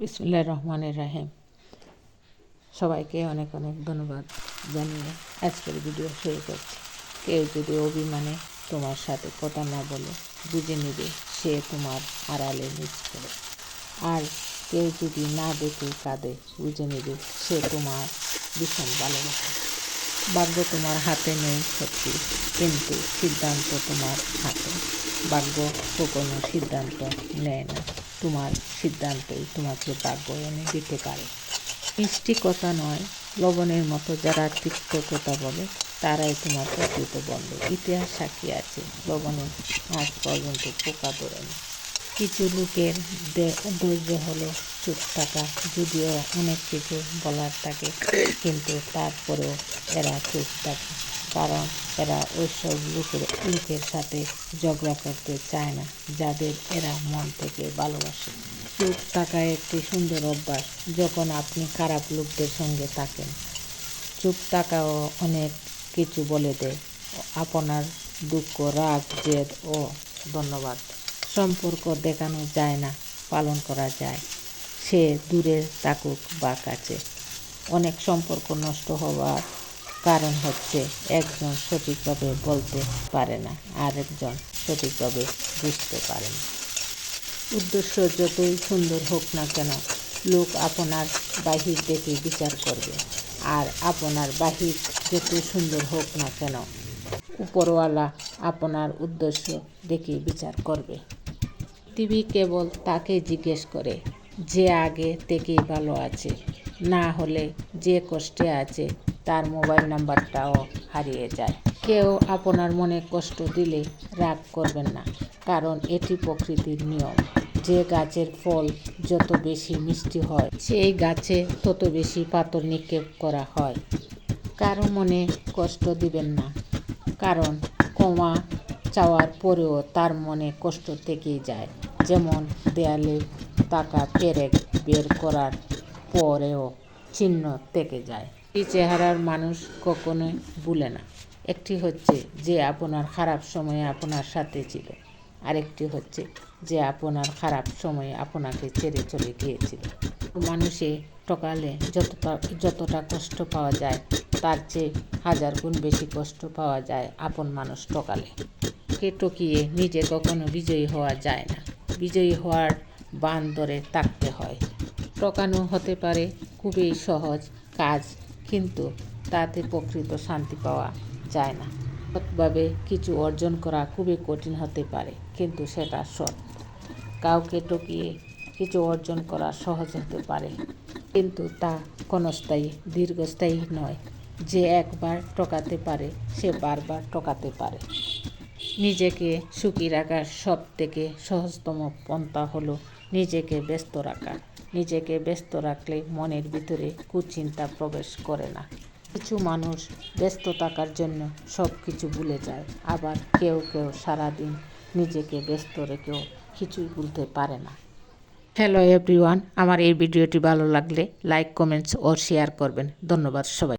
বিসমিল্লাহির রহমানির রহিম। সবাইকে অনেক অনেক ধন্যবাদ জানিয়ে আজকের ভিডিও শুরু করছি। কেউ যদি অভিমানে তোমার সাথে কথা না বলে বুঝে নেবে সে তোমার আড়ালে নিজ করে, আর কেউ যদি না দেখে কাঁদে বুঝে নেবে সে তোমার ভীষণ ভালোবাসে। ভাগ্য তোমার হাতে নেই সত্যি, কিন্তু সিদ্ধান্ত তোমার হাতে। ভাগ্য কখনো সিদ্ধান্ত নেয় না, তোমার সিদ্ধান্তই তোমাকে ভাগ্য এনে দিতে পারে। মিষ্টি কথা নয়, লবণের মতো যারা তিক্ত কথা বলে তারাই তোমার প্রকৃত বন্ধু। ইতিহাস সাক্ষী আছে, লবণে আজ পর্যন্ত পোকা ধরেনি। কিছু লোকের ধৈর্য হলো চুপ থাকা, যদিও অনেক কিছু বলার থাকে, কিন্তু তারপরেও এরা চুপ থাকে, কারণ এরা ওইসব লোকের সাথে ঝগড়া করতে চায় না যাদের এরা মন থেকে ভালোবাসে। চুপ থাকা একটি সুন্দর অভ্যাস যখন আপনি খারাপ লোকদের সঙ্গে থাকেন। চুপ থাকাও অনেক কিছু বলে দেয়, আপনার দুঃখ, রাগ, জেদ ও ধন্যবাদ। সম্পর্ক দেখানো যায় না, পালন করা যায়, সে দূরে থাকুক বা কাছে। অনেক সম্পর্ক নষ্ট হওয়ার কারণ হচ্ছে একজন সঠিকভাবে বলতে পারে না, আর একজন সঠিকভাবে বুঝতে পারে না। উদ্দেশ্য যতই সুন্দর হোক না কেন, লোক আপনার বাহির দেখে বিচার করবে, আর আপনার বাহির যতই সুন্দর হোক না কেন, উপরওয়ালা আপনার উদ্দেশ্য দেখে বিচার করবে। পৃথিবী কেবল তাকে জিজ্ঞেস করে যে আগে থেকেই ভালো আছে, না হলে যে কষ্টে আছে তার মোবাইল নাম্বারটাও হারিয়ে যায়। কেউ আপনার মনে কষ্ট দিলে রাগ করবেন না, কারণ এটি প্রকৃতির নিয়ম। যে গাছের ফল যত বেশি মিষ্টি হয়, সেই গাছে তত বেশি পাথর নিক্ষেপ করা হয়। কারো মনে কষ্ট দিবেন না, কারণ ক্ষমা চাওয়ার পরেও তার মনে কষ্ট থেকেই যায়। যেমন দেয়ালে থাকা পেরেক বের করার পরেও চিহ্ন থেকে যায়। এই চেহারার মানুষ কখনোই ভুলে না। একটি হচ্ছে যে আপনার খারাপ সময়ে আপনার সাথে ছিল, আরেকটি হচ্ছে যে আপনার খারাপ সময়ে আপনাকে ছেড়ে চলে গিয়েছিল। মানুষে ঠকালে যতটা কষ্ট পাওয়া যায়, তার চেয়ে 1000 গুণ বেশি কষ্ট পাওয়া যায় আপন মানুষ ঠকালে। টকিয়ে নিজে কখনো বিজয়ী হওয়া যায় না, বিজয়ী হওয়ার বান ধরে থাকতে হয়। ঠকানো হতে পারে খুবই সহজ কাজ, কিন্তু তাতে প্রকৃত শান্তি পাওয়া যায় না। সৎভাবে কিছু অর্জন করা খুবই কঠিন হতে পারে, কিন্তু সেটা সৎ। কাউকে টকিয়ে কিছু অর্জন করা সহজ হতে পারে, কিন্তু তা ক্ষণস্থায়ী, দীর্ঘস্থায়ী নয়। যে একবার ঠকাতে পারে সে বারবার ঠকাতে পারে। নিজেকে সুখী রাখার সব থেকে সহজতম পন্থা হলো নিজেকে ব্যস্ত রাখা। নিজেকে ব্যস্ত রাখলে মনের ভিতরে কুচিন্তা প্রবেশ করে না। কিছু মানুষ ব্যস্ত থাকার জন্য সব কিছু ভুলে যায়, আবার কেউ কেউ সারাদিন নিজেকে ব্যস্ত রেখেও কিছুই ভুলতে পারে না। হ্যালো এভরিওয়ান, আমার এই ভিডিওটি ভালো লাগলে লাইক, কমেন্টস ও শেয়ার করবেন। ধন্যবাদ সবাই।